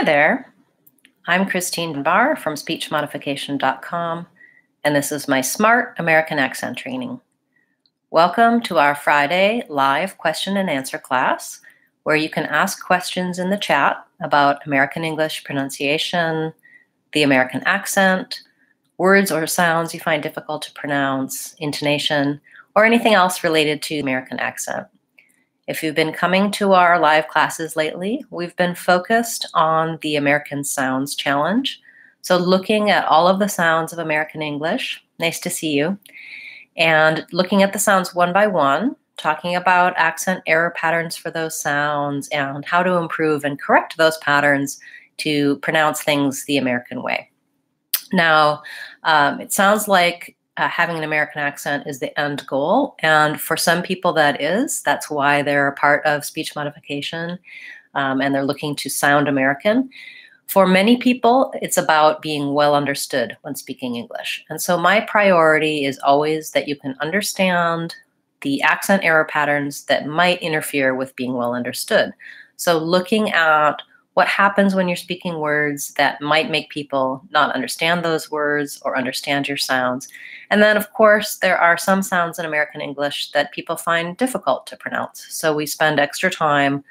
Hi there, I'm Christine Barr from speechmodification.com, and this is my Smart American Accent Training. Welcome to our Friday live question and answer class, where you can ask questions in the chat about American English pronunciation, the American accent, words or sounds you find difficult to pronounce, intonation, or anything else related to American accent. If you've been coming to our live classes lately, we've been focused on the American Sounds Challenge. So looking at all of the sounds of American English, nice to see you, and looking at the sounds one by one, talking about accent error patterns for those sounds and how to improve and correct those patterns to pronounce things the American way. Now, it sounds like having an American accent is the end goal. And for some people that's why they're a part of speech modification and they're looking to sound American. For many people, it's about being well understood when speaking English. And so my priority is always that you can understand the accent error patterns that might interfere with being well understood. So looking at what happens when you're speaking words that might make people not understand those words or understand your sounds. And then, of course, there are some sounds in American English that people find difficult to pronounce. So we spend extra time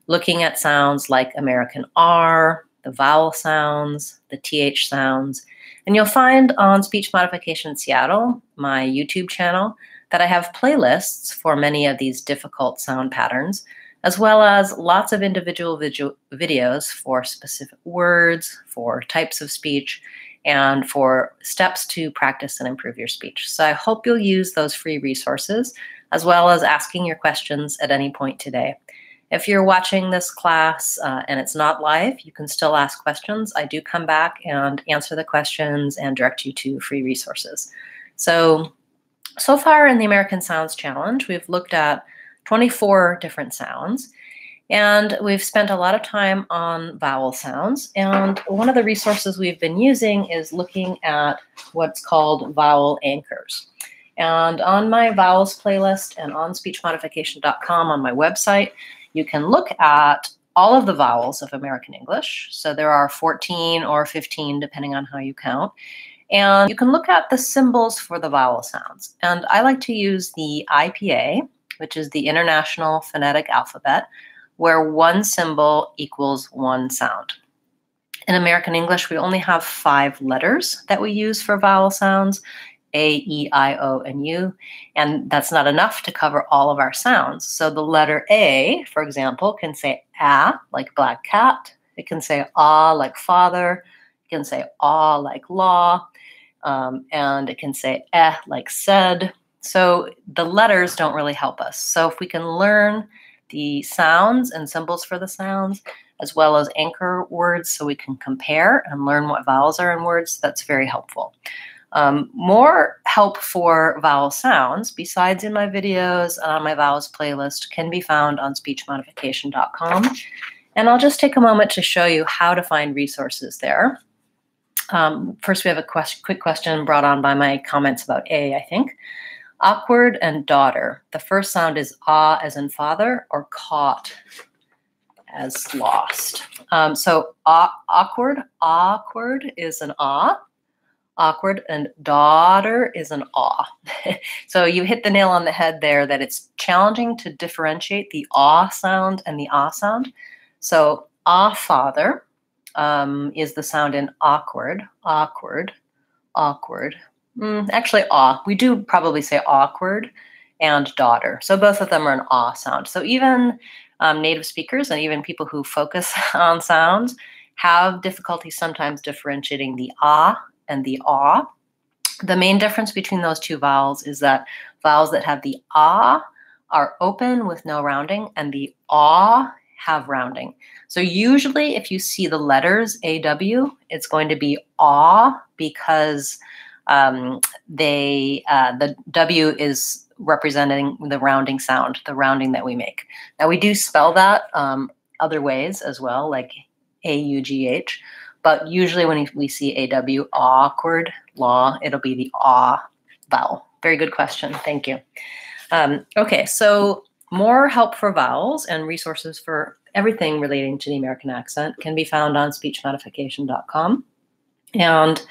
looking at sounds like American R, the vowel sounds, the TH sounds. And you'll find on Speech Modification Seattle, my YouTube channel, that I have playlists for many of these difficult sound patterns, as well as lots of individual videos for specific words, for types of speech, and for steps to practice and improve your speech. So I hope you'll use those free resources, as well as asking your questions at any point today. If you're watching this class and it's not live, you can still ask questions. I do come back and answer the questions and direct you to free resources. So far in the American Sounds Challenge, we've looked at 24 different sounds, and we've spent a lot of time on vowel sounds. And one of the resources we've been using is looking at what's called Vowel Anchors. And on my vowels playlist and on speechmodification.com on my website, you can look at all of the vowels of American English. So there are 14 or 15, depending on how you count. And you can look at the symbols for the vowel sounds. And I like to use the IPA, which is the International Phonetic Alphabet, where one symbol equals one sound. In American English, we only have 5 letters that we use for vowel sounds, A, E, I, O, and U, and that's not enough to cover all of our sounds. So the letter A, for example, can say ah, like black cat. It can say ah, like father. It can say ah, like law. And it can say eh, like said. So the letters don't really help us. So if we can learn the sounds and symbols for the sounds, as well as anchor words so we can compare and learn what vowels are in words, that's very helpful. More help for vowel sounds, besides in my videos and on my vowels playlist, can be found on speechmodification.com. And I'll just take a moment to show you how to find resources there. First, we have a quick question brought on by my comments about A, I think. Awkward and daughter. The first sound is ah as in father or caught as lost. So awkward is an ah. Awkward and daughter is an aw. So you hit the nail on the head there that it's challenging to differentiate the aw sound and the ah sound. So ah father is the sound in awkward, awkward, awkward. Actually, aw. We do probably say awkward and daughter. So both of them are an aw sound. So even native speakers and even people who focus on sounds have difficulty sometimes differentiating the ah and the aw. The main difference between those two vowels is that vowels that have the ah are open with no rounding, and the aw have rounding. So usually if you see the letters AW, it's going to be aw because the W is representing the rounding sound, the rounding that we make. Now we do spell that other ways as well, like AUGH, but usually when we see AW, awkward, law, it'll be the aw vowel. Very good question, thank you. Okay, so more help for vowels and resources for everything relating to the American accent can be found on speechmodification.com. And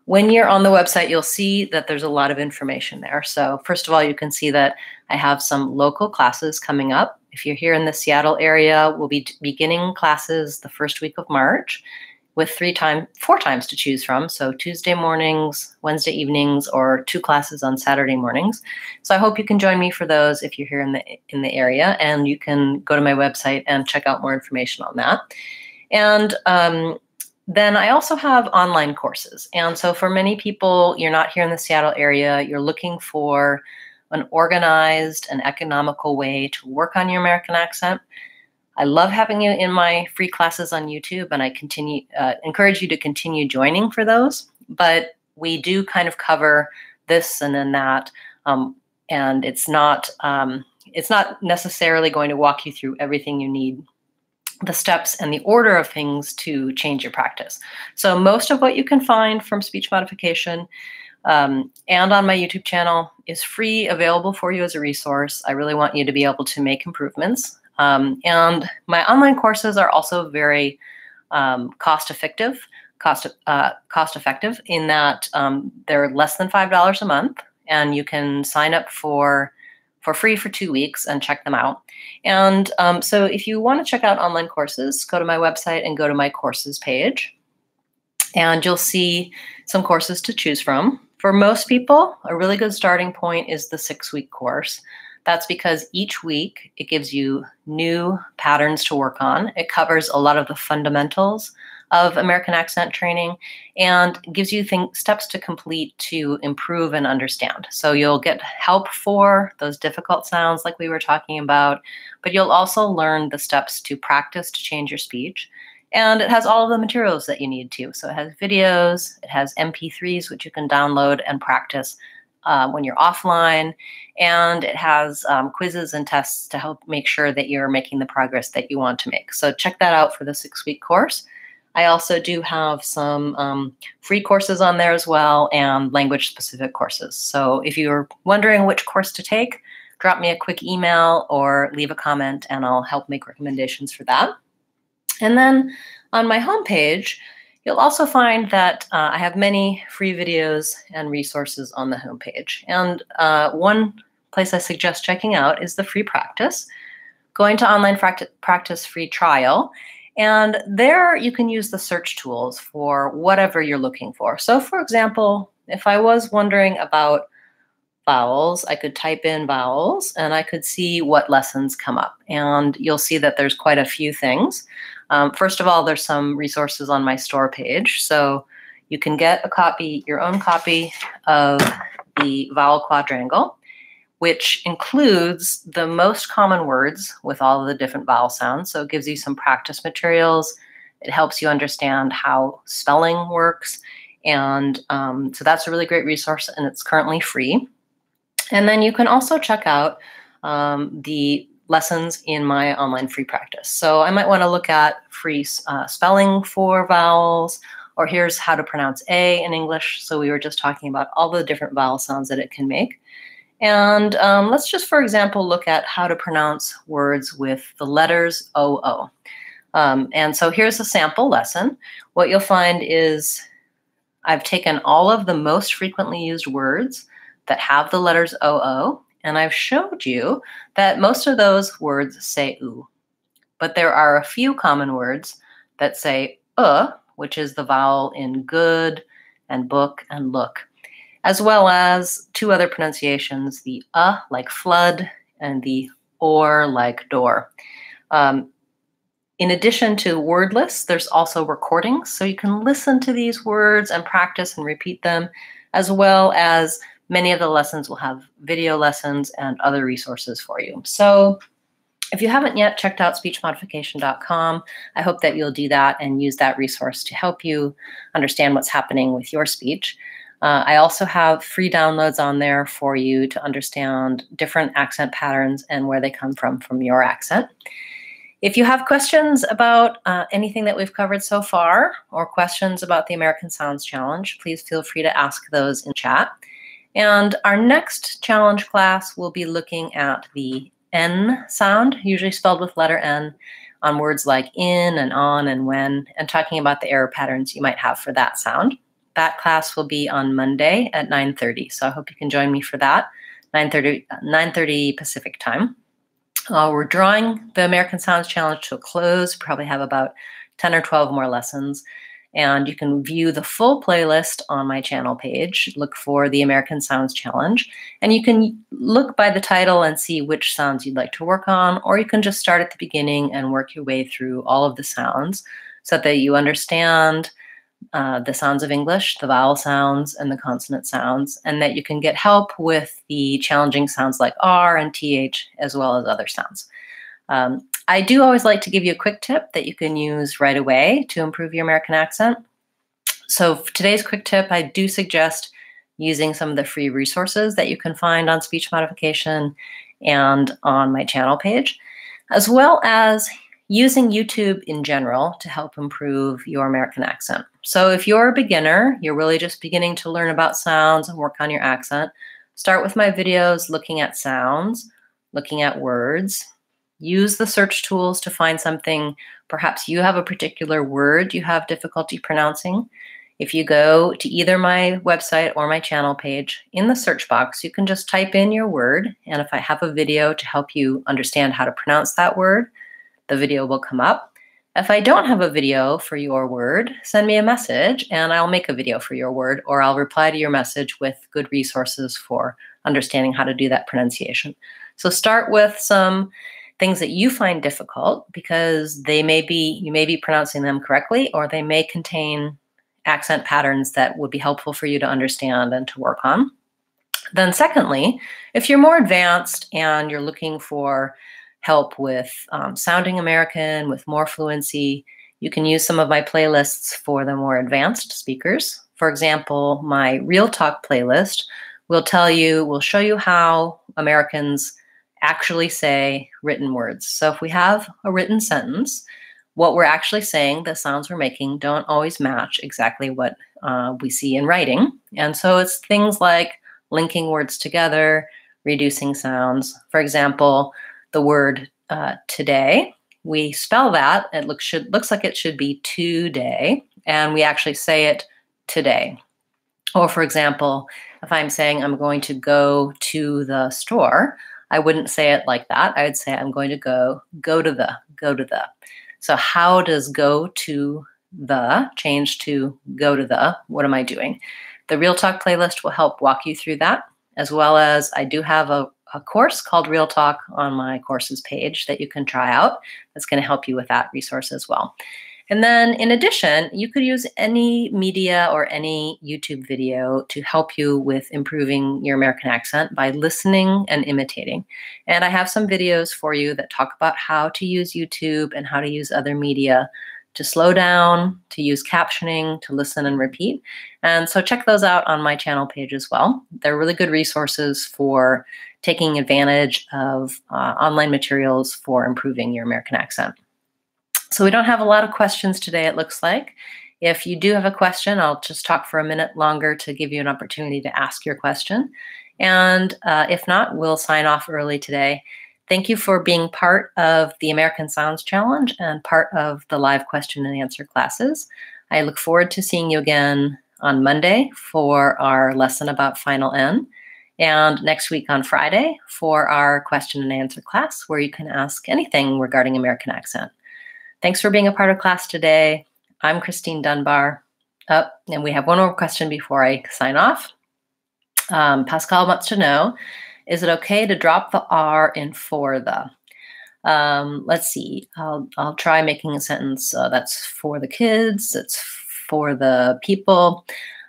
when you're on the website, you'll see that there's a lot of information there. So first of all, you can see that I have some local classes coming up. If you're here in the Seattle area, we'll be beginning classes the first week of March with 4 times to choose from. So Tuesday mornings, Wednesday evenings, or 2 classes on Saturday mornings. So I hope you can join me for those if you're here in the area, and you can go to my website and check out more information on that. And then I also have online courses. And so for many people, you're not here in the Seattle area, you're looking for an organized and economical way to work on your American accent. I love having you in my free classes on YouTube, and I encourage you to continue joining for those. But we do kind of cover this and then that, and it's not necessarily going to walk you through everything you need, the steps and the order of things to change your practice. So most of what you can find from speech modification and on my YouTube channel is free, available for you as a resource. I really want you to be able to make improvements. And my online courses are also very cost effective in that they're less than $5 a month, and you can sign up for free for 2 weeks and check them out. And so if you want to check out online courses, go to my website and go to my courses page, and you'll see some courses to choose from. For most people, a really good starting point is the 6-week course. That's because each week it gives you new patterns to work on. It covers a lot of the fundamentals of American accent training and gives you steps to complete to improve and understand. So you'll get help for those difficult sounds like we were talking about, but you'll also learn the steps to practice to change your speech. And it has all of the materials that you need to. So it has videos, it has MP3s, which you can download and practice when you're offline, and it has quizzes and tests to help make sure that you're making the progress that you want to make. So check that out for the 6-week course. I also do have some free courses on there as well, and language-specific courses. So if you're wondering which course to take, drop me a quick email or leave a comment, and I'll help make recommendations for that. And then on my homepage, you'll also find that I have many free videos and resources on the homepage. And one place I suggest checking out is the free practice, going to online practice free trial. And there you can use the search tools for whatever you're looking for. So for example, if I was wondering about vowels, I could type in vowels and I could see what lessons come up. And you'll see that there's quite a few things. First of all, there's some resources on my store page. So you can get your own copy of the Vowel Quadrangle, which includes the most common words with all of the different vowel sounds. So it gives you some practice materials. It helps you understand how spelling works. And so that's a really great resource, and it's currently free. And then you can also check out the lessons in my online free practice. So I might want to look at free spelling for vowels, or here's how to pronounce A in English. So we were just talking about all the different vowel sounds that it can make. And let's just, for example, look at how to pronounce words with the letters OO. And so here's a sample lesson. What you'll find is I've taken all of the most frequently used words that have the letters OO, and I've showed you that most of those words say oo. But there are a few common words that say which is the vowel in good and book and look, as well as 2 other pronunciations, the like flood and the or like door. In addition to word lists, there's also recordings, so you can listen to these words and practice and repeat them, as well as many of the lessons will have video lessons and other resources for you. So if you haven't yet checked out speechmodification.com, I hope that you'll do that and use that resource to help you understand what's happening with your speech. I also have free downloads on there for you to understand different accent patterns and where they come from your accent. If you have questions about anything that we've covered so far, or questions about the American Sounds Challenge, please feel free to ask those in chat. And our next challenge class will be looking at the N sound, usually spelled with letter N, on words like in and on and when, and talking about the error patterns you might have for that sound. That class will be on Monday at 9:30, so I hope you can join me for that, 9:30 Pacific time. We're drawing the American Sounds Challenge to a close. Probably have about 10 or 12 more lessons. And you can view the full playlist on my channel page. Look for the American Sounds Challenge. And you can look by the title and see which sounds you'd like to work on, or you can just start at the beginning and work your way through all of the sounds so that you understand the sounds of English, the vowel sounds and the consonant sounds, and that you can get help with the challenging sounds like R and TH, as well as other sounds. I do always like to give you a quick tip that you can use right away to improve your American accent. So for today's quick tip, I do suggest using some of the free resources that you can find on speech modification and on my channel page, as well as using YouTube in general to help improve your American accent. So if you're a beginner, you're really just beginning to learn about sounds and work on your accent, start with my videos looking at sounds, looking at words. Use the search tools to find something. Perhaps you have a particular word you have difficulty pronouncing. If you go to either my website or my channel page, in the search box, you can just type in your word. And if I have a video to help you understand how to pronounce that word, the video will come up. If I don't have a video for your word, send me a message and I'll make a video for your word, or I'll reply to your message with good resources for understanding how to do that pronunciation. So start with some things that you find difficult, because you may be pronouncing them correctly, or they may contain accent patterns that would be helpful for you to understand and to work on. Then secondly, if you're more advanced and you're looking for help with sounding American, with more fluency, you can use some of my playlists for the more advanced speakers. For example, my Real Talk playlist will show you how Americans actually say written words. So if we have a written sentence, what we're actually saying, the sounds we're making, don't always match exactly what we see in writing. And so it's things like linking words together, reducing sounds. For example, the word today, we spell that, it looks like it should be today, and we actually say it today. Or for example, if I'm saying I'm going to go to the store, I wouldn't say it like that. I would say I'm going to go to the. So how does go to the change to go to the? What am I doing? The Real Talk playlist will help walk you through that, as well as I do have a course called Real Talk on my courses page that you can try out. That's going to help you with that resource as well. And then in addition, you could use any media or any YouTube video to help you with improving your American accent by listening and imitating. And I have some videos for you that talk about how to use YouTube and how to use other media to slow down, to use captioning, to listen and repeat. And so check those out on my channel page as well. They're really good resources for taking advantage of online materials for improving your American accent. So we don't have a lot of questions today, it looks like. If you do have a question, I'll just talk for a minute longer to give you an opportunity to ask your question. And if not, we'll sign off early today. Thank you for being part of the American Sounds Challenge and part of the live question and answer classes. I look forward to seeing you again on Monday for our lesson about final N, and next week on Friday for our question and answer class, where you can ask anything regarding American accent. Thanks for being a part of class today. I'm Christine Dunbar. And we have one more question before I sign off. Pascal wants to know, is it okay to drop the R in for the? Let's see, I'll try making a sentence that's for the kids, it's for the people.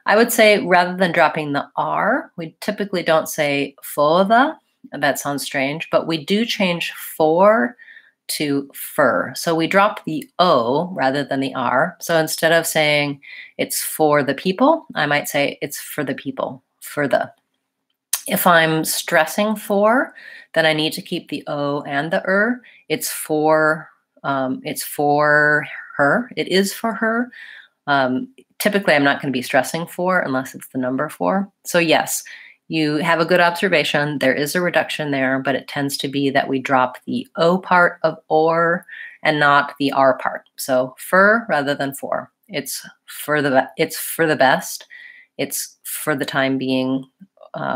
I would say rather than dropping the R, we typically don't say for the, that sounds strange, but we do change for to fur. So we drop the O rather than the R. So instead of saying it's for the people, I might say it's for the people, for the. If I'm stressing for, then I need to keep the O and the It's for her. It is for her. Typically, I'm not going to be stressing for unless it's the number for. So yes, you have a good observation. There is a reduction there, but it tends to be that we drop the O part of or and not the R part. So for rather than for. It's for the best. It's for the time being,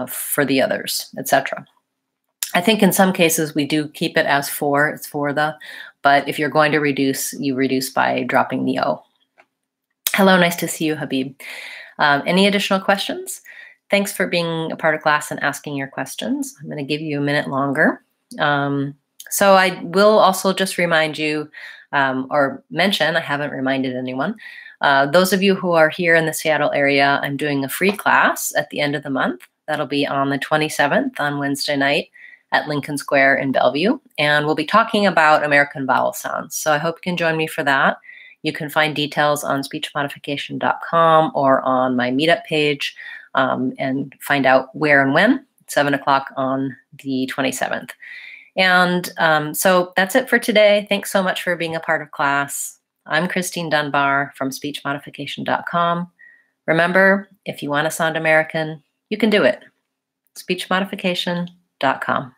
for the others, etc. I think in some cases we do keep it as for, it's for the, but if you're going to reduce, you reduce by dropping the O. Hello, nice to see you, Habib. Any additional questions? Thanks for being a part of class and asking your questions. I'm going to give you a minute longer. So I will also just remind you or mention, I haven't reminded anyone, those of you who are here in the Seattle area, I'm doing a free class at the end of the month. That'll be on the 27th on Wednesday night at Lincoln Square in Bellevue. And we'll be talking about American vowel sounds. So I hope you can join me for that. You can find details on speechmodification.com or on my meetup page and find out where and when, 7 o'clock on the 27th. And so that's it for today. Thanks so much for being a part of class. I'm Christine Dunbar from speechmodification.com. Remember, if you want to sound American, you can do it. speechmodification.com.